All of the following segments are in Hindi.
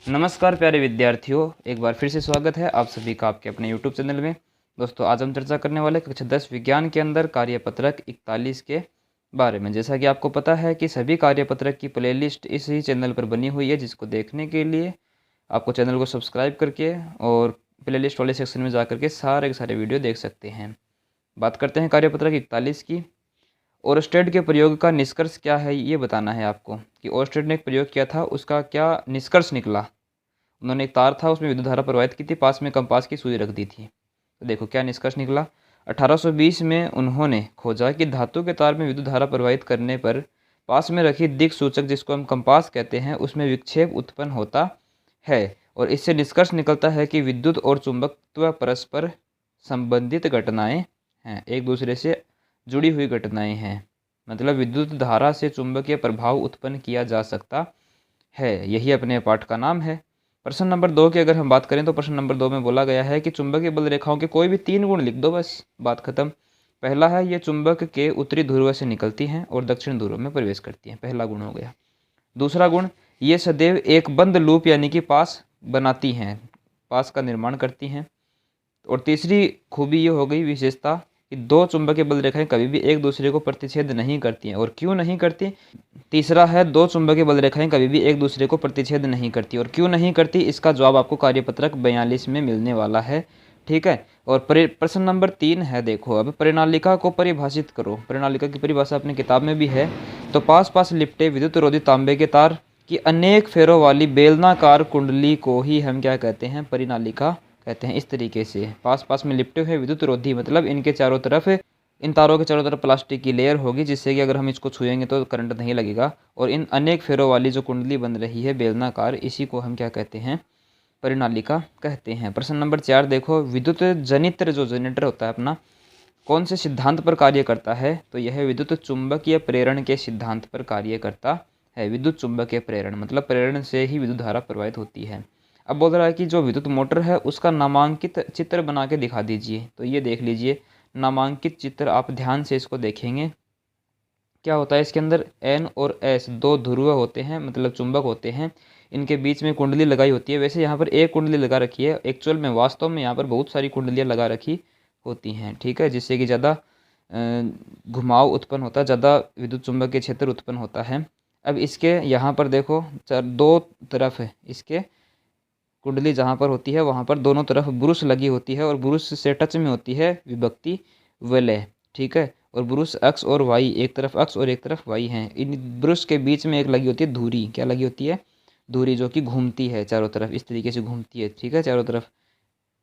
नमस्कार प्यारे विद्यार्थियों, एक बार फिर से स्वागत है आप सभी का आपके अपने YouTube चैनल में। दोस्तों, आज हम चर्चा करने वाले कक्षा 10 विज्ञान के अंदर कार्यपत्रक 41 के बारे में। जैसा कि आपको पता है कि सभी कार्यपत्रक की प्लेलिस्ट इसी चैनल पर बनी हुई है, जिसको देखने के लिए आपको चैनल को सब्सक्राइब करके और प्लेलिस्ट वाले सेक्शन में जा करके सारे के सारे वीडियो देख सकते हैं। बात करते हैं कार्यपत्रक 41 की। ओरस्टेड के प्रयोग का निष्कर्ष क्या है, ये बताना है आपको कि ओरस्टेड ने एक प्रयोग किया था, उसका क्या निष्कर्ष निकला। उन्होंने एक तार था, उसमें विद्युत धारा प्रवाहित की थी, पास में कंपास की सुई रख दी थी। तो देखो क्या निष्कर्ष निकला। 1820 में उन्होंने खोजा कि धातु के तार में विद्युत धारा प्रवाहित करने पर पास में रखी दिक् सूचक, जिसको हम कंपास कहते हैं, उसमें विक्षेप उत्पन्न होता है। और इससे निष्कर्ष निकलता है कि विद्युत और चुंबकत्व परस्पर संबंधित घटनाएं हैं, एक दूसरे से जुड़ी हुई घटनाएं हैं। मतलब विद्युत धारा से चुंबकीय प्रभाव उत्पन्न किया जा सकता है। यही अपने पाठ का नाम है। प्रश्न नंबर 2 की अगर हम बात करें तो प्रश्न नंबर 2 में बोला गया है कि चुंबकीय बल रेखाओं के कोई भी 3 गुण लिख दो, बस बात खत्म। पहला है, ये चुंबक के उत्तरी ध्रुव से निकलती हैं और दक्षिण ध्रुव में प्रवेश करती हैं, पहला गुण हो गया। दूसरा गुण, ये सदैव एक बंद लूप यानी कि पास बनाती हैं, पास का निर्माण करती हैं। और तीसरी खूबी ये हो गई, विशेषता, कि दो चुंबकीय बल रेखाएं कभी भी एक दूसरे को प्रतिच्छेद नहीं करती हैं। और क्यों नहीं करती? तीसरा है, दो चुंबकीय बल रेखाएं कभी भी एक दूसरे को प्रतिच्छेद नहीं करती। और क्यों नहीं करती, इसका जवाब आपको कार्यपत्रक 42 में मिलने वाला है। ठीक है। और प्रश्न नंबर 3 है, देखो अब परिनालिका को परिभाषित करो। परिनालिका की परिभाषा अपनी किताब में भी है। तो पास पास लिपटे विद्युत रोधी तांबे के तार की अनेक फेरों वाली बेलनाकार कुंडली को ही हम क्या कहते हैं? परिनालिका कहते हैं। इस तरीके से पास पास में लिपटे हुए विद्युत रोधी, मतलब इनके चारों तरफ, इन तारों के चारों तरफ प्लास्टिक की लेयर होगी, जिससे कि अगर हम इसको छुएंगे तो करंट नहीं लगेगा। और इन अनेक फेरों वाली जो कुंडली बन रही है बेलनाकार, इसी को हम क्या कहते हैं? परिनालिका कहते हैं। प्रश्न नंबर 4 देखो, विद्युत जनित्र, जो जनरेटर होता है अपना, कौन से सिद्धांत पर कार्य करता है? तो यह विद्युत चुंबकीय प्रेरण के सिद्धांत पर कार्य करता है। विद्युत चुंबकीय प्रेरण मतलब प्रेरण से ही विद्युत धारा प्रवाहित होती है। अब बोल रहा है कि जो विद्युत मोटर है उसका नामांकित चित्र बना के दिखा दीजिए। तो ये देख लीजिए नामांकित चित्र, आप ध्यान से इसको देखेंगे। क्या होता है इसके अंदर? N और S दो ध्रुव होते हैं, मतलब चुंबक होते हैं। इनके बीच में कुंडली लगाई होती है। वैसे यहाँ पर एक कुंडली लगा रखी है, एक्चुअल में वास्तव में यहाँ पर बहुत सारी कुंडलियाँ लगा रखी होती हैं। ठीक है, जिससे कि ज़्यादा घुमाव उत्पन्न होता है, ज़्यादा विद्युत चुंबकीय क्षेत्र उत्पन्न होता है। अब इसके यहाँ पर देखो, दो तरफ है इसके कुंडली, जहाँ पर होती है वहाँ पर दोनों तरफ ब्रुश लगी होती है, और ब्रुश से टच में होती है विभक्ति वलय। ठीक है। और ब्रुश अक्ष और वाई, एक तरफ अक्ष और एक तरफ वाई हैं। इन ब्रुश के बीच में एक लगी होती है धुरी। क्या लगी होती है? धुरी, जो कि घूमती है चारों तरफ, इस तरीके से घूमती है। ठीक है, चारों तरफ।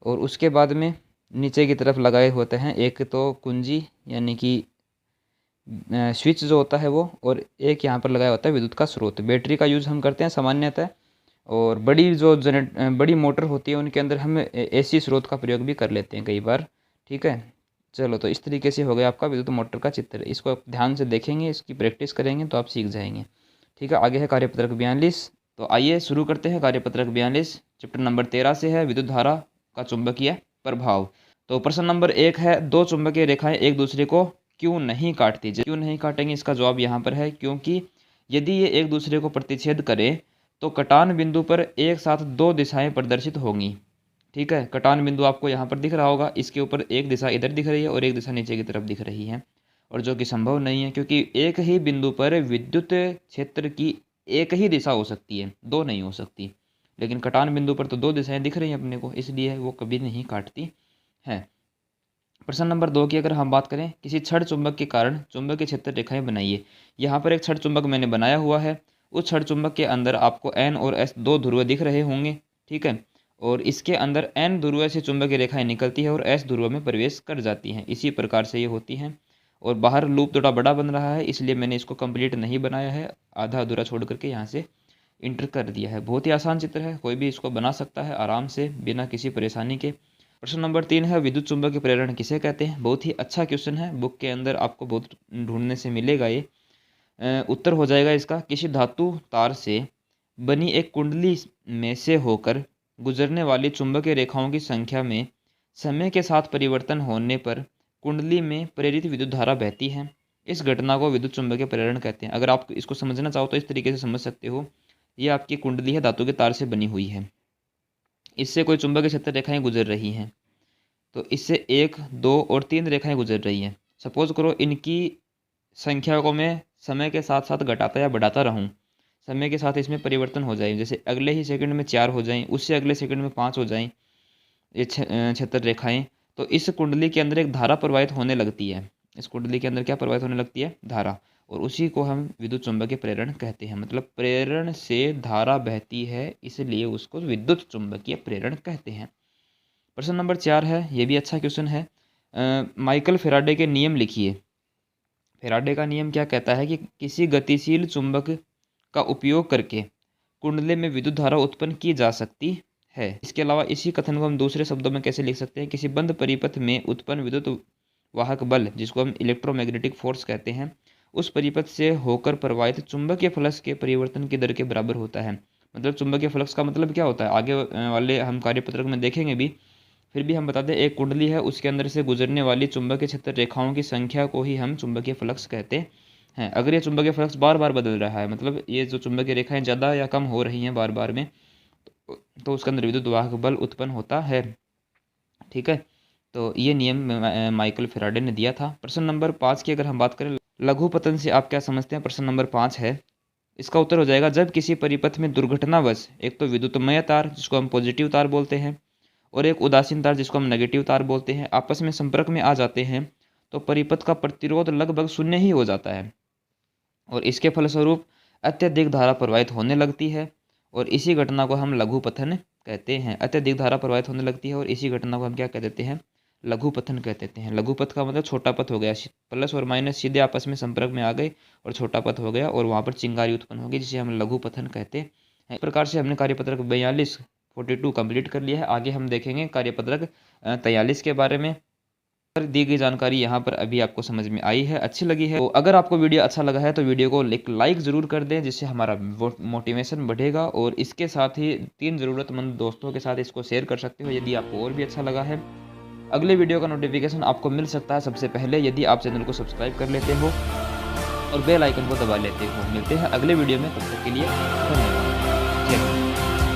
और उसके बाद में नीचे की तरफ लगाए होते हैं, एक तो कुंजी यानी कि स्विच जो होता है वो, और एक यहाँ पर लगाया होता है विद्युत का स्रोत। बैटरी का यूज़ हम करते हैं सामान्यतः। और बड़ी जो बड़ी मोटर होती है उनके अंदर हम एसी स्रोत का प्रयोग भी कर लेते हैं कई बार। ठीक है। चलो, तो इस तरीके से हो गया आपका विद्युत मोटर का चित्र। इसको आप ध्यान से देखेंगे, इसकी प्रैक्टिस करेंगे तो आप सीख जाएंगे। ठीक है, आगे है कार्यपत्रक 42। तो आइए शुरू करते हैं कार्यपत्रक 42। चैप्टर नंबर 13 से है विद्युत धारा का चुंबकीय प्रभाव। तो प्रश्न नंबर 1 है, दो चुंबकीय रेखाएं एक दूसरे को क्यों नहीं काटती? क्यों नहीं काटेंगे, इसका जवाब यहाँ पर है क्योंकि यदि ये एक दूसरे को प्रतिच्छेद करें तो कटान बिंदु पर एक साथ दो दिशाएं प्रदर्शित होंगी। ठीक है, कटान बिंदु आपको यहाँ पर दिख रहा होगा, इसके ऊपर एक दिशा इधर दिख रही है और एक दिशा नीचे की तरफ दिख रही है, और जो कि संभव नहीं है, क्योंकि एक ही बिंदु पर विद्युत क्षेत्र की एक ही दिशा हो सकती है, दो नहीं हो सकती। लेकिन कटान बिंदु पर तो दो दिशाएं दिख रही हैं अपने को, इसलिए वो कभी नहीं काटती है। प्रश्न नंबर 2 की अगर हम बात करें, किसी छड़ चुंबक के कारण चुंबकीय क्षेत्र रेखाएं बनाइए। यहाँ पर एक छड़ चुंबक मैंने बनाया हुआ है। उस छड़ चुंबक के अंदर आपको N और S दो ध्रुव दिख रहे होंगे। ठीक है। और इसके अंदर N ध्रुव से चुंबकीय रेखाएं निकलती है और S ध्रुव में प्रवेश कर जाती हैं। इसी प्रकार से ये होती हैं। और बाहर लूप थोड़ा बड़ा बन रहा है, इसलिए मैंने इसको कंप्लीट नहीं बनाया है, आधा अधूरा छोड़ करके यहाँ से इंटर कर दिया है। बहुत ही आसान चित्र है, कोई भी इसको बना सकता है आराम से बिना किसी परेशानी के। प्रश्न नंबर 3 है, विद्युत चुंबकीय प्रेरण किसे कहते हैं? बहुत ही अच्छा क्वेश्चन है, बुक के अंदर आपको बहुत ढूंढने से मिलेगा ये। उत्तर हो जाएगा इसका, किसी धातु तार से बनी एक कुंडली में से होकर गुजरने वाली चुंबकीय रेखाओं की संख्या में समय के साथ परिवर्तन होने पर कुंडली में प्रेरित विद्युत धारा बहती है। इस घटना को विद्युत चुंबकीय प्रेरण कहते हैं। अगर आप इसको समझना चाहो तो इस तरीके से समझ सकते हो ये आपकी कुंडली है, धातु के तार से बनी हुई है। इससे कोई चुंबकीय क्षेत्र रेखाएं गुजर रही हैं, तो इससे 1, 2 और 3 रेखाएं गुजर रही हैं। सपोज करो इनकी संख्या को मैं समय के साथ साथ घटाता या बढ़ाता रहूं, समय के साथ इसमें परिवर्तन हो जाए, जैसे अगले ही सेकंड में 4 हो जाएं, उससे अगले सेकंड में 5 हो जाएं ये क्षेत्र रेखाएं, तो इस कुंडली के अंदर एक धारा प्रवाहित होने लगती है। इस कुंडली के अंदर क्या प्रवाहित होने लगती है? धारा। और उसी को हम विद्युत चुंबकीय प्रेरण कहते हैं। मतलब प्रेरण से धारा बहती है, इसलिए उसको विद्युत चुंबकीय प्रेरण कहते हैं। प्रश्न नंबर 4 है, ये भी अच्छा क्वेश्चन है। माइकल फेराडे के नियम लिखिए। फेराडे का नियम क्या कहता है कि किसी गतिशील चुंबक का उपयोग करके कुंडली में विद्युत धारा उत्पन्न की जा सकती है। इसके अलावा इसी कथन को हम दूसरे शब्दों में कैसे लिख सकते हैं? किसी बंद परिपथ में उत्पन्न विद्युत वाहक बल, जिसको हम इलेक्ट्रोमैग्नेटिक फोर्स कहते हैं, उस परिपथ से होकर प्रवाहित चुंबकीय फ्लक्स के परिवर्तन की दर के बराबर होता है। मतलब चुंबकीय फ्लक्स का मतलब क्या होता है, आगे वाले हम कार्यपत्रक में देखेंगे भी, फिर भी हम बता दें, एक कुंडली है, उसके अंदर से गुजरने वाली चुंबकीय क्षेत्र रेखाओं की संख्या को ही हम चुंबकीय फ्लक्स कहते हैं। अगर ये चुंबकीय फ्लक्स बार बार बदल रहा है, मतलब ये जो चुंबकीय रेखाएं ज़्यादा या कम हो रही हैं बार बार में, तो उसके अंदर विद्युत वाहक बल उत्पन्न होता है। ठीक है, तो ये नियम माइकल फेराडे ने दिया था। प्रश्न नंबर 5 की अगर हम बात करें, लघुपतन से आप क्या समझते हैं? प्रश्न नंबर 5 है, इसका उत्तर हो जाएगा, जब किसी परिपथ में दुर्घटनावश एक तो विद्युतमय तार, जिसको हम पॉजिटिव तार बोलते हैं, और एक उदासीन तार, जिसको हम नेगेटिव तार बोलते हैं, आपस में संपर्क में आ जाते हैं, तो परिपथ का प्रतिरोध लगभग शून्य ही हो जाता है, और इसके फलस्वरूप अत्यधिक धारा प्रवाहित होने लगती है, और इसी घटना को हम लघुपथन कहते हैं। अत्यधिक धारा प्रवाहित होने लगती है और इसी घटना को हम क्या कह देते हैं? लघुपथन कह देते हैं। लघुपथ का मतलब छोटा पथ हो गया, प्लस और माइनस सीधे आपस में संपर्क में आ गए और छोटा पथ हो गया और वहाँ पर चिंगारी उत्पन्न होगी, जिसे हम लघुपथन कहते हैं। इस प्रकार से हमने कार्यपत्रक 42 कंप्लीट कर लिया है। आगे हम देखेंगे कार्यपत्रक 43 के बारे में। दी गई जानकारी यहाँ पर अभी आपको समझ में आई है, अच्छी लगी है, तो अगर आपको वीडियो अच्छा लगा है तो वीडियो को लाइक ज़रूर कर दें, जिससे हमारा मोटिवेशन बढ़ेगा। और इसके साथ ही 3 ज़रूरतमंद दोस्तों के साथ इसको शेयर कर सकते हो यदि आपको और भी अच्छा लगा है। अगले वीडियो का नोटिफिकेशन आपको मिल सकता है सबसे पहले यदि आप चैनल को सब्सक्राइब कर लेते हो और बेल आइकन को दबा लेते हो। मिलते हैं अगले वीडियो में, तब तक के लिए धन्यवाद। जय हिंद।